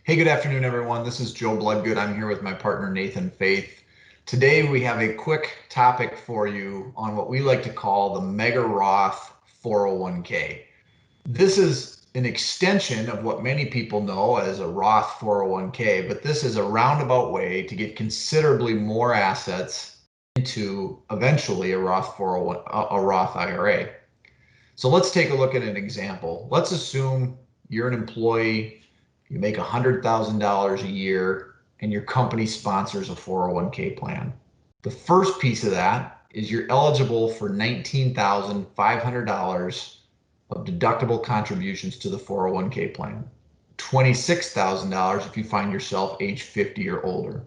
Hey, good afternoon, everyone. This is Joe Bloodgood. I'm here with my partner, Nathan Faith. Today, we have a quick topic for you on what we like to call the Mega Roth 401K. This is an extension of what many people know as a Roth 401K, but this is a roundabout way to get considerably more assets into eventually a Roth 401, a Roth IRA. So let's take a look at an example. Let's assume you're an employee, you make $100,000 a year, and your company sponsors a 401k plan. The first piece of that is you're eligible for $19,500 of deductible contributions to the 401k plan. $26,000 if you find yourself age 50 or older.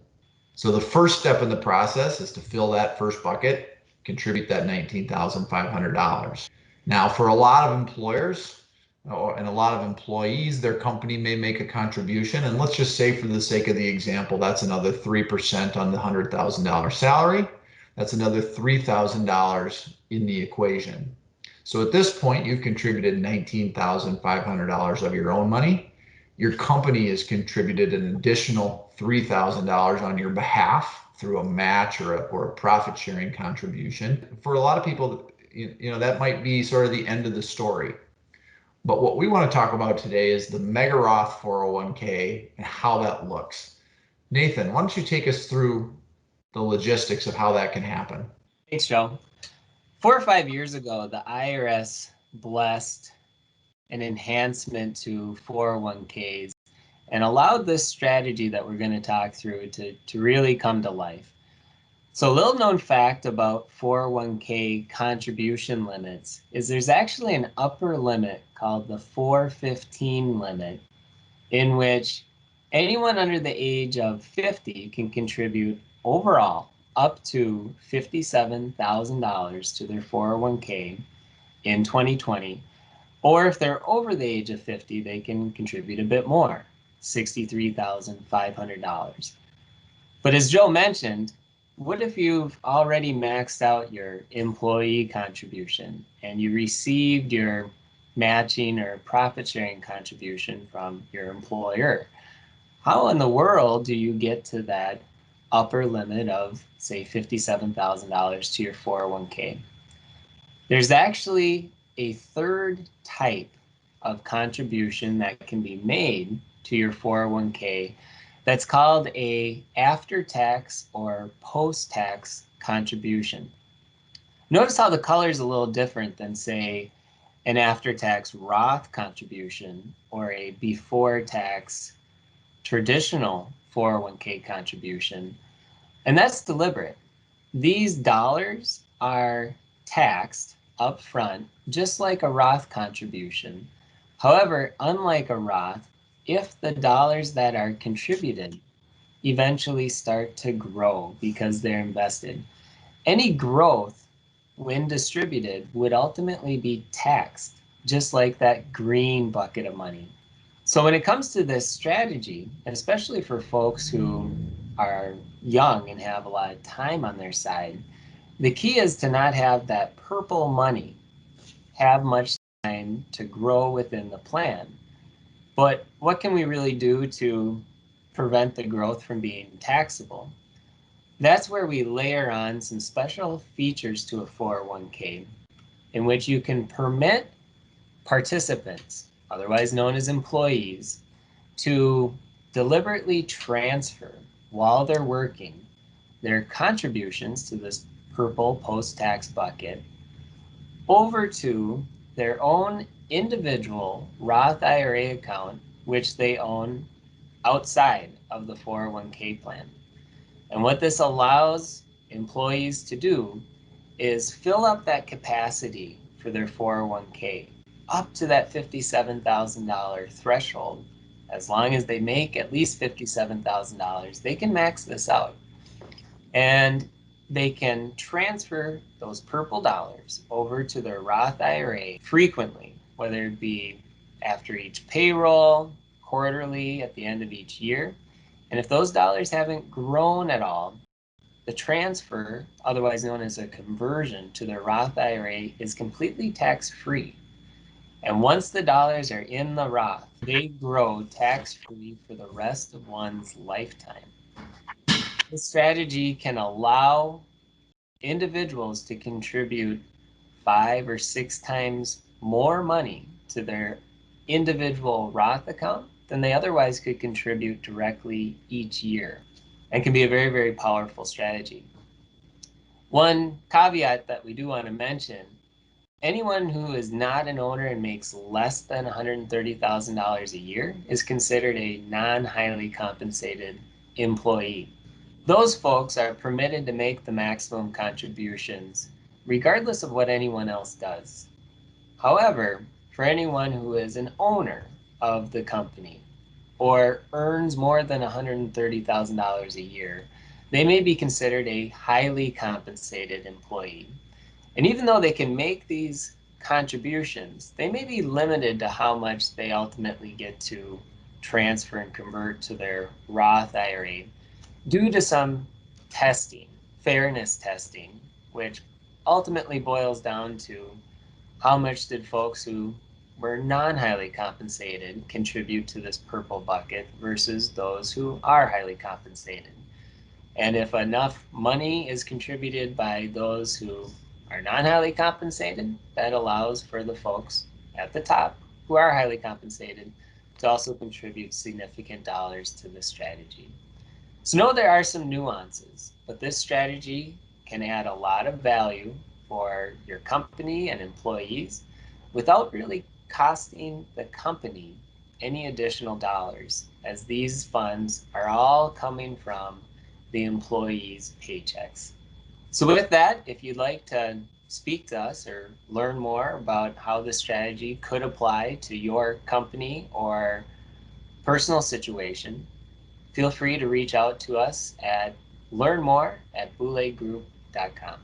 So the first step in the process is to fill that first bucket, contribute that $19,500. Now, for a lot of employers and a lot of employees, their company may make a contribution. And let's just say, for the sake of the example, that's another 3% on the $100,000 salary. That's another $3,000 in the equation. So at this point, you've contributed $19,500 of your own money. Your company has contributed an additional $3,000 on your behalf through a match or a profit sharing contribution. For a lot of people, that might be sort of the end of the story. But what we want to talk about today is the Mega Roth 401k and how that looks. Nathan, why don't you take us through the logistics of how that can happen? Thanks, Joe. 4 or 5 years ago, the IRS blessed an enhancement to 401ks and allowed this strategy that we're going to talk through to really come to life. So a little known fact about 401k contribution limits is there's actually an upper limit called the 415 limit, in which anyone under the age of 50 can contribute overall up to $57,000 to their 401k in 2020. Or if they're over the age of 50, they can contribute a bit more, $63,500. But as Joe mentioned, what if you've already maxed out your employee contribution and you received your matching or profit sharing contribution from your employer? How in the world do you get to that upper limit of, say, $57,000 to your 401k? There's actually a third type of contribution that can be made to your 401k that's called a after-tax or post-tax contribution. Notice how the color is a little different than, say, an after-tax Roth contribution or a before-tax traditional 401k contribution, and that's deliberate. These dollars are taxed up front, just like a Roth contribution. However, unlike a Roth, if the dollars that are contributed eventually start to grow because they're invested, any growth, when distributed, would ultimately be taxed, just like that green bucket of money. So when it comes to this strategy, especially for folks who are young and have a lot of time on their side, the key is to not have that purple money have much time to grow within the plan. But what can we really do to prevent the growth from being taxable? That's where we layer on some special features to a 401k in which you can permit participants, otherwise known as employees, to deliberately transfer while they're working their contributions to this purple post-tax bucket over to their own individual Roth IRA account, which they own outside of the 401k plan. And what this allows employees to do is fill up that capacity for their 401k up to that $57,000 threshold. As long as they make at least $57,000, they can max this out. And they can transfer those purple dollars over to their Roth IRA frequently, whether it be after each payroll, quarterly, at the end of each year. And if those dollars haven't grown at all, the transfer, otherwise known as a conversion to their Roth IRA, is completely tax-free. And once the dollars are in the Roth, they grow tax-free for the rest of one's lifetime. This strategy can allow individuals to contribute 5 or 6 times more money to their individual Roth account than they otherwise could contribute directly each year, and can be a very, very powerful strategy. One caveat that we do want to mention, anyone who is not an owner and makes less than $130,000 a year is considered a non-highly compensated employee. Those folks are permitted to make the maximum contributions regardless of what anyone else does. However, for anyone who is an owner of the company or earns more than $130,000 a year, they may be considered a highly compensated employee. And even though they can make these contributions, they may be limited to how much they ultimately get to transfer and convert to their Roth IRA due to some testing, fairness testing, which ultimately boils down to how much did folks who were non-highly compensated contribute to this purple bucket versus those who are highly compensated. And if enough money is contributed by those who are non-highly compensated, that allows for the folks at the top who are highly compensated to also contribute significant dollars to this strategy. So know there are some nuances, but this strategy can add a lot of value for your company and employees without really costing the company any additional dollars, as these funds are all coming from the employees' paychecks. So with that, if you'd like to speak to us or learn more about how this strategy could apply to your company or personal situation, feel free to reach out to us at learnmore@boullaygroup.com.